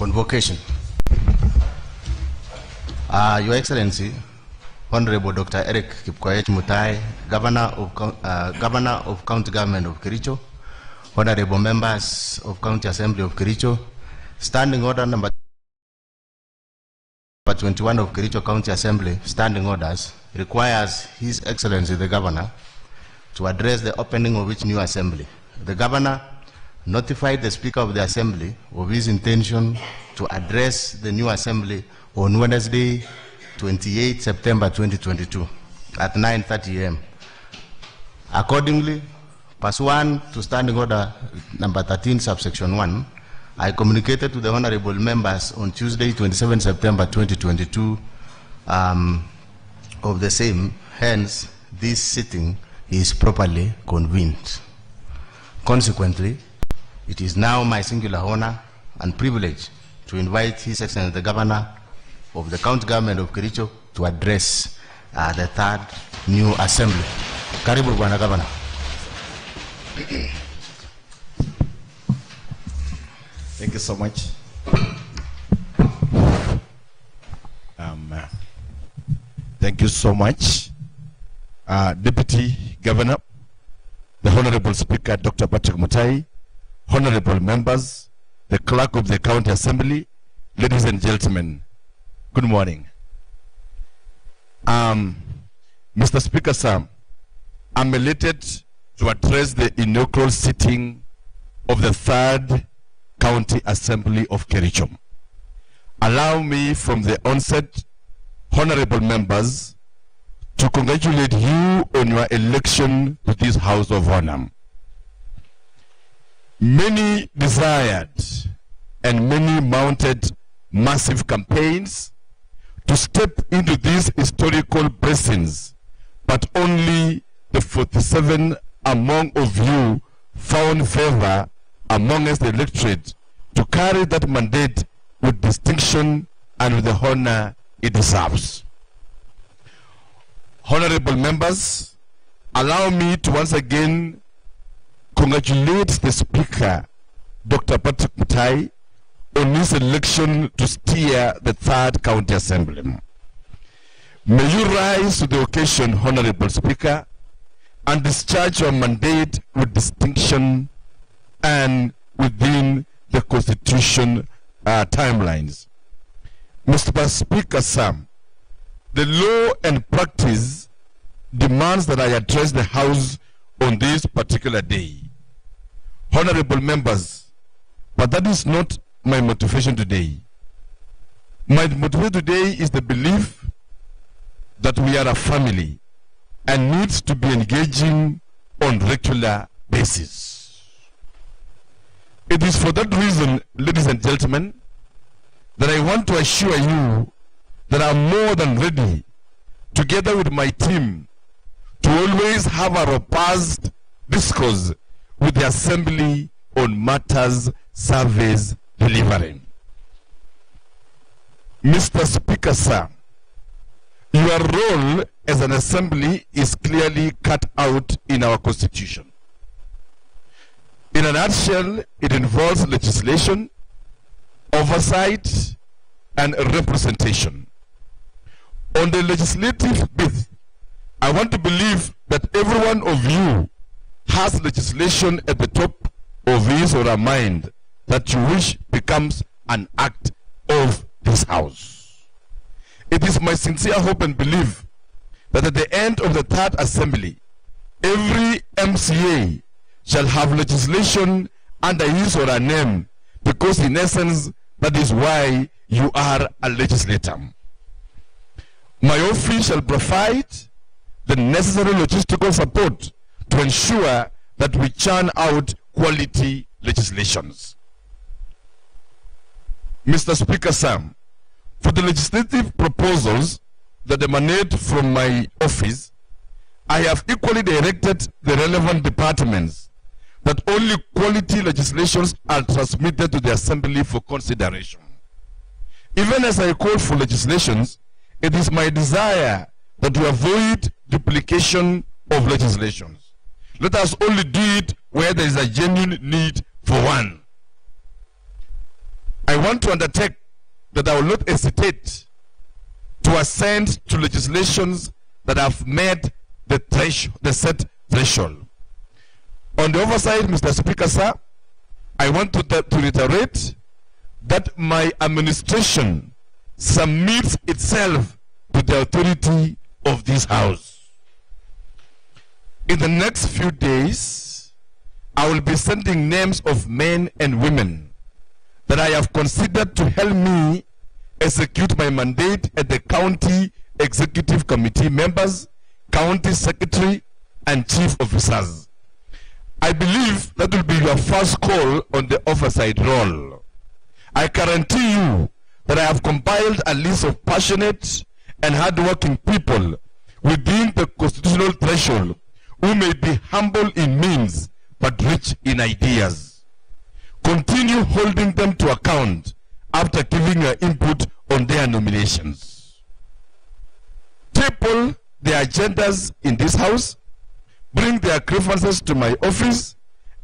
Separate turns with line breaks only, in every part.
Convocation. Your Excellency, Honorable Dr. Erick Mutai, Governor of County Government of Kericho, Honorable Members of County Assembly of Kericho, Standing Order number 21 of Kericho County Assembly, Standing Orders, requires His Excellency the Governor to address the opening of each new assembly. The Governor notified the Speaker of the Assembly of his intention to address the new assembly on Wednesday, 28 September 2022 at 9:30 a.m. Accordingly, pursuant to Standing Order number 13, subsection 1, I communicated to the honorable members on Tuesday, 27 September 2022 of the same. Hence, this sitting is properly convened. Consequently, it is now my singular honor and privilege to invite His Excellency the Governor of the County Government of Kericho to address the third new assembly. Karibu Bwana Governor.
Thank you so much. Thank you so much, Deputy Governor, the Honorable Speaker, Dr. Erick Mutai, honorable members, the Clerk of the County Assembly, ladies and gentlemen, good morning. Mr. Speaker, sir, I'm elated to address the inaugural sitting of the third County Assembly of Kericho. Allow me from the onset, honorable members, to congratulate you on your election to this House of Honor. Many desired and many mounted massive campaigns to step into these historical blessings, but only the 47 among of you found favor amongst the electorate to carry that mandate with distinction and with the honor it deserves. Honorable members, allow me to once again congratulate the Speaker, Dr. Erick Mutai, on his election to steer the third County Assembly. May you rise to the occasion, Honorable Speaker, and discharge your mandate with distinction and within the Constitution timelines. Mr. Speaker, sir, the law and practice demands that I address the House on this particular day. Honorable members, but that is not my motivation today. My motivation today is the belief that we are a family and needs to be engaging on regular basis. It is for that reason, ladies and gentlemen, that I want to assure you that I'm more than ready, together with my team, to always have a robust discourse with the Assembly on matters service delivery. Mr. Speaker, sir, your role as an assembly is clearly cut out in our Constitution. In a nutshell, it involves legislation, oversight, and representation. On the legislative bit, I want to believe that every one of you has legislation at the top of his or her mind that you wish becomes an act of this House. It is my sincere hope and belief that at the end of the third assembly, every MCA shall have legislation under his or her name, because in essence, that is why you are a legislator. My office shall provide the necessary logistical support to ensure that we churn out quality legislations. Mr. Speaker, sir, for the legislative proposals that emanate from my office, I have equally directed the relevant departments that only quality legislations are transmitted to the Assembly for consideration. Even as I call for legislations, it is my desire that we avoid duplication of legislations. Let us only do it where there is a genuine need for one. I want to undertake that I will not hesitate to assent to legislations that have met the set threshold. On the oversight, Mr. Speaker, sir, I want to reiterate that my administration submits itself to the authority of this House. In the next few days, I will be sending names of men and women that I have considered to help me execute my mandate at the County Executive Committee members, County Secretary, and Chief Officers. I believe that will be your first call on the oversight role. I guarantee you that I have compiled a list of passionate and hardworking people within the constitutional threshold who may be humble in means but rich in ideas. Continue holding them to account after giving your input on their nominations. Table their agendas in this House, bring their grievances to my office,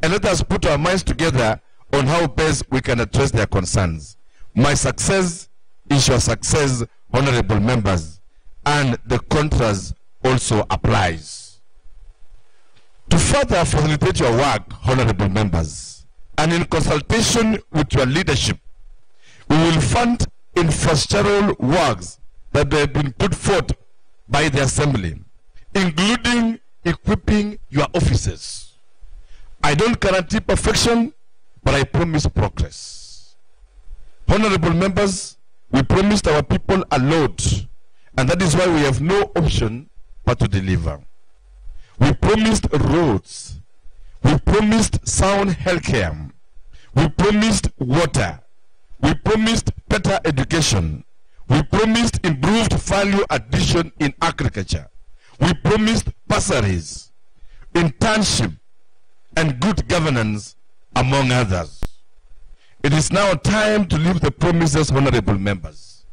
and let us put our minds together on how best we can address their concerns. My success is your success, honorable members, and the contrast also applies. To further facilitate your work, honorable members, and in consultation with your leadership, we will fund infrastructural works that have been put forth by the Assembly, including equipping your offices. I don't guarantee perfection, but I promise progress. Honorable members, we promised our people a lot, and that is why we have no option but to deliver. We promised roads. We promised sound healthcare. We promised water. We promised better education. We promised improved value addition in agriculture. We promised bursaries, internship, and good governance, among others. It is now time to live the promises, honorable members.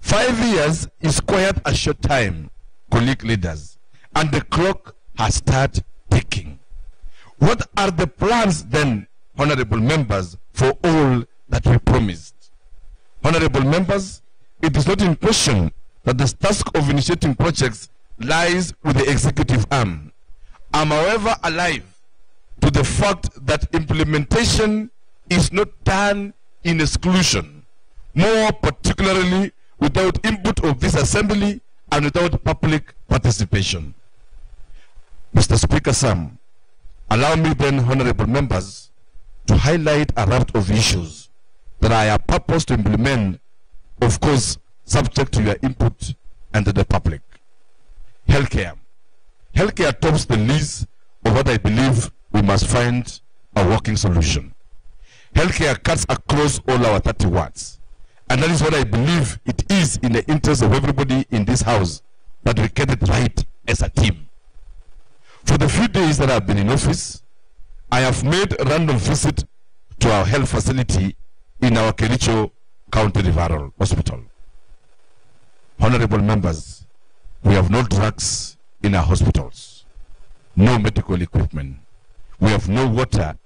5 years is quite a short time, colleague leaders, and the clock has started ticking. What are the plans then, honorable members, for all that we promised? Honorable members, it is not in question that the task of initiating projects lies with the executive arm. I'm, however, alive to the fact that implementation is not done in exclusion, more particularly without input of this Assembly and without public participation. Mr. Speaker, Sam, allow me then, honorable members, to highlight a raft of issues that I have purposed to implement, of course, subject to your input and to the public. Healthcare. Healthcare tops the list of what I believe we must find a working solution. Healthcare cuts across all our 30 wards. And that is what I believe it is in the interest of everybody in this House that we get it right as a team. For the few days that I've been in office, I have made a random visit to our health facility in our Kericho County Referral Hospital. Honorable members, we have no drugs in our hospitals, no medical equipment. We have no water